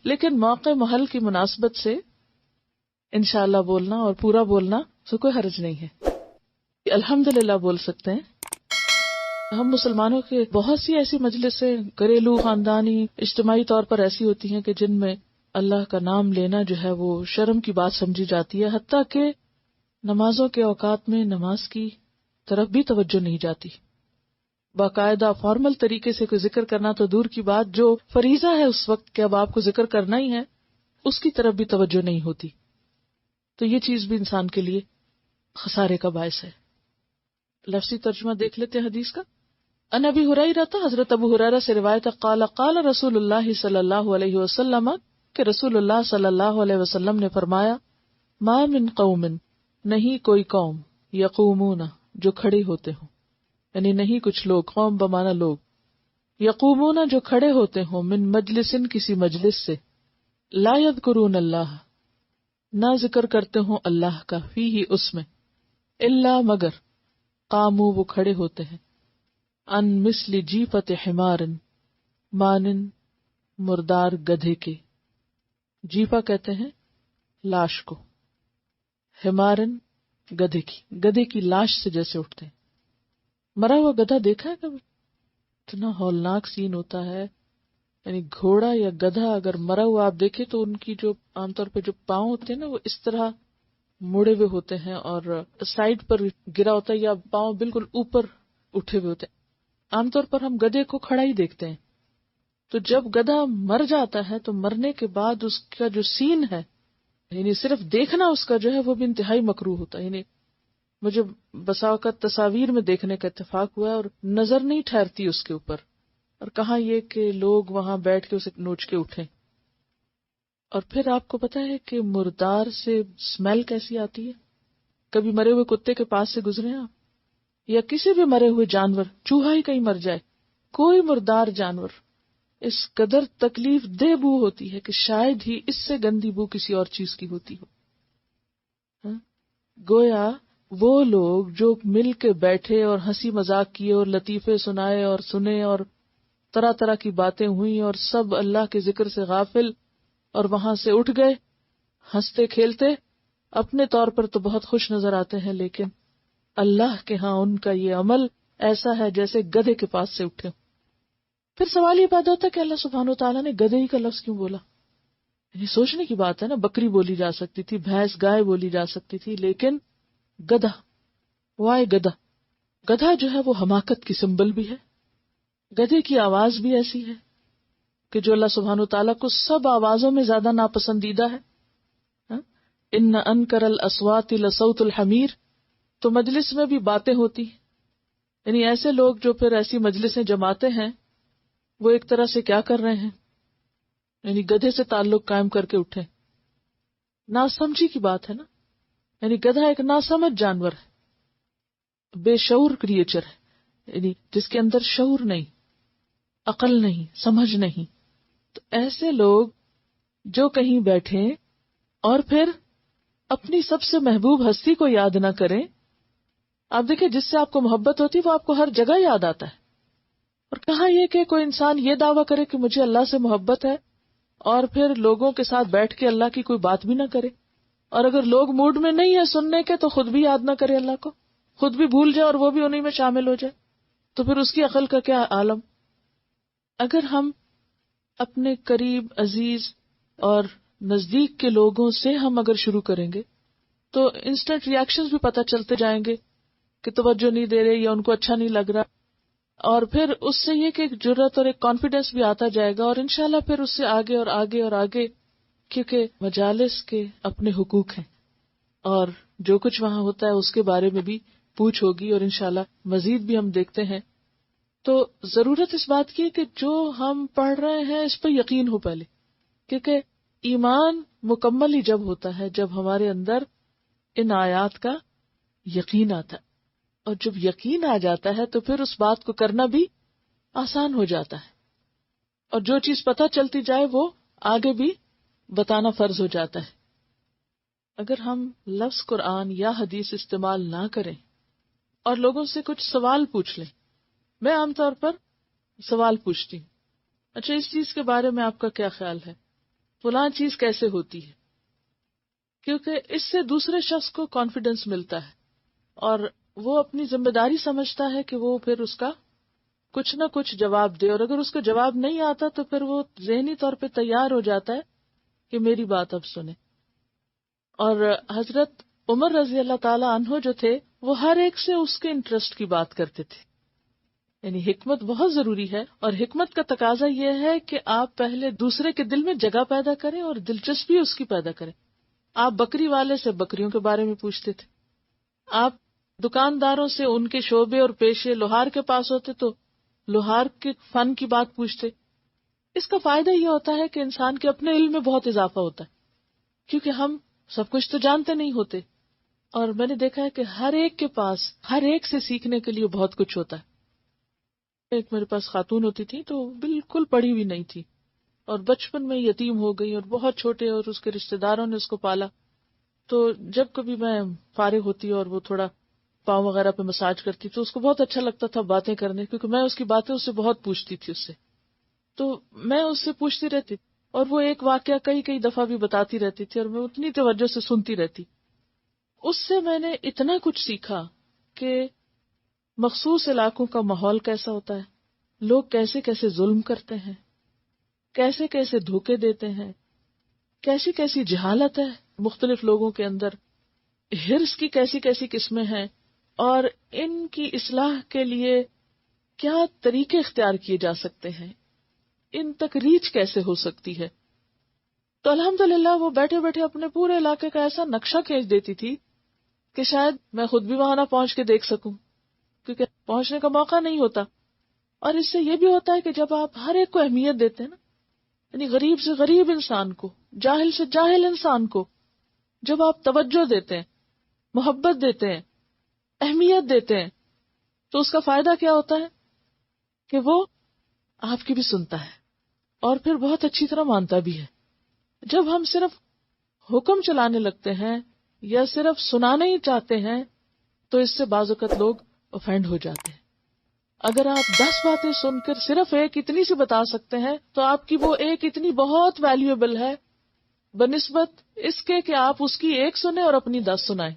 لیکن موقع محل کی مناسبت سے انشاءاللہ بولنا اور پورا بولنا تو کوئی حرج نہیں ہے. الحمدللہ بول سکتے ہیں. ہم مسلمانوں کے بہت سی ایسی مجلسیں گھریلو خاندانی اجتماعی طور پر ایسی ہوتی ہیں کہ جن میں اللہ کا نام لینا جو ہے وہ شرم کی بات سمجھی جاتی ہے، حتیٰ کہ نمازوں کے اوقات میں نماز کی طرف بھی توجہ نہیں جاتی. باقاعدہ فارمل طریقے سے کوئی ذکر کرنا تو دور کی بات، جو فریضہ ہے اس وقت کہ اب آپ کو ذکر کرنا ہی ہے، اس کی طرف بھی توجہ نہیں ہوتی. تو یہ چیز بھی انسان کے لیے خسارے کا باعث ہے. لفظی ترجمہ دیکھ لیتے ہیں حدیث کا. ان ابی ہریرہ، حضرت ابو ہریرہ سے روایت ہے، قال قال رسول اللہ صلی اللہ علیہ وسلم، کہ رسول اللہ صلی اللہ علیہ وسلم نے فرمایا، ما من قوم، نہیں کوئی قوم، یقومون، جو کھڑے ہوتے ہوں، یعنی نہیں کچھ لوگ، قوم بمانا لوگ، یقومون، جو کھڑے ہوتے ہوں، من مجلس، کسی مجلس سے، لا یذکرون اللہ، نہ ذکر کرتے ہوں اللہ کا، فیہ، اس میں، الا، مگر، قاموا، وہ کھڑے ہوتے ہیں، ان مثل جیفت حمار، مانند مردار گدھے کے. جیفا کہتے ہیں لاش کو، حمارن گدھے کی لاش سے جیسے اٹھتے ہیں. مرا ہوا گدھا دیکھا ہے کبھی؟ اتنا ہولناک سین ہوتا ہے. یعنی گھوڑا یا گدھا اگر مرا ہوا آپ دیکھیں تو ان کی جو عام طور پہ جو پاؤں ہوتے ہیں نا، وہ اس طرح مڑے ہوئے ہوتے ہیں اور سائڈ پر گرا ہوتا ہے، یا پاؤں بالکل اوپر اٹھے ہوئے ہوتے ہیں. عام طور پر ہم گدھے کو کھڑا ہی دیکھتے ہیں. تو جب گدھا مر جاتا ہے تو مرنے کے بعد اس کا جو سین ہے، یعنی صرف دیکھنا اس کا جو ہے وہ بھی انتہائی مکروہ ہوتا ہے. یعنی مجھے بسا اوقات تصاویر میں دیکھنے کا اتفاق ہوا اور نظر نہیں ٹھہرتی اس کے اوپر، اور کہاں یہ کہ لوگ وہاں بیٹھ کے اسے نوچ کے اٹھیں. اور پھر آپ کو پتا ہے کہ مردار سے اسمیل کیسی آتی ہے. کبھی مرے ہوئے کتے کے پاس سے گزرے آپ، یا کسی بھی مرے ہوئے جانور، چوہا ہی کہیں مر جائے، کوئی مردار جانور، اس قدر تکلیف دہ بو ہوتی ہے کہ شاید ہی اس سے گندی بو کسی اور چیز کی ہوتی ہو. گویا وہ لوگ جو مل کے بیٹھے اور ہنسی مذاق کیے اور لطیفے سنائے اور سنے اور طرح طرح کی باتیں ہوئیں اور سب اللہ کے ذکر سے غافل، اور وہاں سے اٹھ گئے ہنستے کھیلتے، اپنے طور پر تو بہت خوش نظر آتے ہیں، لیکن اللہ کے ہاں ان کا یہ عمل ایسا ہے جیسے گدھے کے پاس سے اٹھے. پھر سوال یہ پیدا ہوتا ہے کہ اللہ سبحانہ وتعالیٰ نے گدھے ہی کا لفظ کیوں بولا؟ یعنی سوچنے کی بات ہے نا. بکری بولی جا سکتی تھی، بھینس، گائے بولی جا سکتی تھی، لیکن گدھا، وائے گدھا؟ گدھا جو ہے وہ حماقت کی سمبل بھی ہے. گدھے کی آواز بھی ایسی ہے کہ جو اللہ سبحانہ وتعالیٰ کو سب آوازوں میں زیادہ ناپسندیدہ ہے. ان انکر الاصوات لصوت الحمیر. تو مجلس میں بھی باتیں ہوتی، یعنی ایسے لوگ جو پھر ایسی مجلسیں جماتے ہیں وہ ایک طرح سے کیا کر رہے ہیں، یعنی گدھے سے تعلق قائم کر کے اٹھے. ناسمجھی کی بات ہے نا. یعنی گدھا ایک ناسمجھ جانور ہے، بے شعور کریچر ہے، یعنی جس کے اندر شعور نہیں، عقل نہیں، سمجھ نہیں. تو ایسے لوگ جو کہیں بیٹھیں اور پھر اپنی سب سے محبوب ہستی کو یاد نہ کریں. آپ دیکھیں جس سے آپ کو محبت ہوتی وہ آپ کو ہر جگہ یاد آتا ہے. اور کہاں یہ کہ کوئی انسان یہ دعویٰ کرے کہ مجھے اللہ سے محبت ہے اور پھر لوگوں کے ساتھ بیٹھ کے اللہ کی کوئی بات بھی نہ کرے، اور اگر لوگ موڈ میں نہیں ہے سننے کے تو خود بھی یاد نہ کرے اللہ کو، خود بھی بھول جائے اور وہ بھی انہی میں شامل ہو جائے. تو پھر اس کی عقل کا کیا عالم. اگر ہم اپنے قریب عزیز اور نزدیک کے لوگوں سے ہم اگر شروع کریں گے تو انسٹنٹ ریاکشنز بھی پتہ چلتے جائیں گے کہ توجہ نہیں دے رہے یا ان کو اچھا نہیں لگ رہا، اور پھر اس سے یہ کہ ایک جرأت اور ایک کانفیڈنس بھی آتا جائے گا، اور انشاءاللہ پھر اس سے آگے اور آگے اور آگے. کیونکہ مجالس کے اپنے حقوق ہیں اور جو کچھ وہاں ہوتا ہے اس کے بارے میں بھی پوچھ ہوگی، اور انشاءاللہ مزید بھی ہم دیکھتے ہیں. تو ضرورت اس بات کی کہ جو ہم پڑھ رہے ہیں اس پہ یقین ہو پہلے، کیونکہ ایمان مکمل ہی جب ہوتا ہے جب ہمارے اندر ان آیات کا یقین آتا ہے، اور جب یقین آ جاتا ہے تو پھر اس بات کو کرنا بھی آسان ہو جاتا ہے، اور جو چیز پتہ چلتی جائے وہ آگے بھی بتانا فرض ہو جاتا ہے. اگر ہم لفظ قرآن یا حدیث استعمال نہ کریں اور لوگوں سے کچھ سوال پوچھ لیں، میں عام طور پر سوال پوچھتی ہوں، اچھا اس چیز کے بارے میں آپ کا کیا خیال ہے؟ فلاں چیز کیسے ہوتی ہے، کیونکہ اس سے دوسرے شخص کو کانفیڈنس ملتا ہے اور وہ اپنی ذمہ داری سمجھتا ہے کہ وہ پھر اس کا کچھ نہ کچھ جواب دے، اور اگر اس کا جواب نہیں آتا تو پھر وہ ذہنی طور پہ تیار ہو جاتا ہے کہ میری بات اب سنیں. اور حضرت عمر رضی اللہ تعالی عنہ جو تھے وہ ہر ایک سے اس کے انٹرسٹ کی بات کرتے تھے. یعنی حکمت بہت ضروری ہے، اور حکمت کا تقاضا یہ ہے کہ آپ پہلے دوسرے کے دل میں جگہ پیدا کریں اور دلچسپی اس کی پیدا کریں. آپ بکری والے سے بکریوں کے بارے میں پوچھتے تھے، آپ دکانداروں سے ان کے شعبے اور پیشے، لوہار کے پاس ہوتے تو لوہار کے فن کی بات پوچھتے. اس کا فائدہ یہ ہوتا ہے کہ انسان کے اپنے علم میں بہت اضافہ ہوتا ہے، کیونکہ ہم سب کچھ تو جانتے نہیں ہوتے، اور میں نے دیکھا ہے کہ ہر ایک کے پاس ہر ایک سے سیکھنے کے لیے بہت کچھ ہوتا ہے. ایک میرے پاس خاتون ہوتی تھی تو بالکل پڑھی ہوئی نہیں تھی، اور بچپن میں یتیم ہو گئی اور بہت چھوٹے، اور اس کے رشتہ داروں نے اس کو پالا. تو جب کبھی میں فارغ ہوتی اور وہ تھوڑا پاؤں وغیرہ پہ مساج کرتی تو اس کو بہت اچھا لگتا تھا باتیں کرنے، کیونکہ میں اس کی باتیں اس سے بہت پوچھتی تھی اس سے. تو میں اس سے پوچھتی رہتی اور وہ ایک واقعہ کئی دفعہ بھی بتاتی رہتی تھی، اور میں اتنی توجہ سے سنتی رہتی. اس سے میں نے اتنا کچھ سیکھا کہ مخصوص علاقوں کا ماحول کیسا ہوتا ہے، لوگ کیسے کیسے ظلم کرتے ہیں، کیسے کیسے دھوکے دیتے ہیں، کیسی کیسی جہالت ہے مختلف لوگوں کے اندر، ہرس کی کیسی کیسی قسمیں ہیں، اور ان کی اصلاح کے لیے کیا طریقے اختیار کیے جا سکتے ہیں، ان تک ریچ کیسے ہو سکتی ہے. تو الحمدللہ وہ بیٹھے بیٹھے اپنے پورے علاقے کا ایسا نقشہ کھینچ دیتی تھی کہ شاید میں خود بھی وہاں نہ پہنچ کے دیکھ سکوں، کیونکہ پہنچنے کا موقع نہیں ہوتا. اور اس سے یہ بھی ہوتا ہے کہ جب آپ ہر ایک کو اہمیت دیتے ہیں نا، یعنی غریب سے غریب انسان کو، جاہل سے جاہل انسان کو جب آپ توجہ دیتے ہیں، محبت دیتے ہیں، اہمیت دیتے ہیں، تو اس کا فائدہ کیا ہوتا ہے کہ وہ آپ کی بھی سنتا ہے اور پھر بہت اچھی طرح مانتا بھی ہے. جب ہم صرف حکم چلانے لگتے ہیں یا صرف سنانا ہی چاہتے ہیں تو اس سے بعض اوقات لوگ افینڈ ہو جاتے ہیں. اگر آپ 10 باتیں سن کر صرف ایک اتنی سی بتا سکتے ہیں تو آپ کی وہ ایک اتنی بہت ویلیویبل ہے بنسبت اس کے کہ آپ اس کی ایک سنیں اور اپنی 10 سنائیں.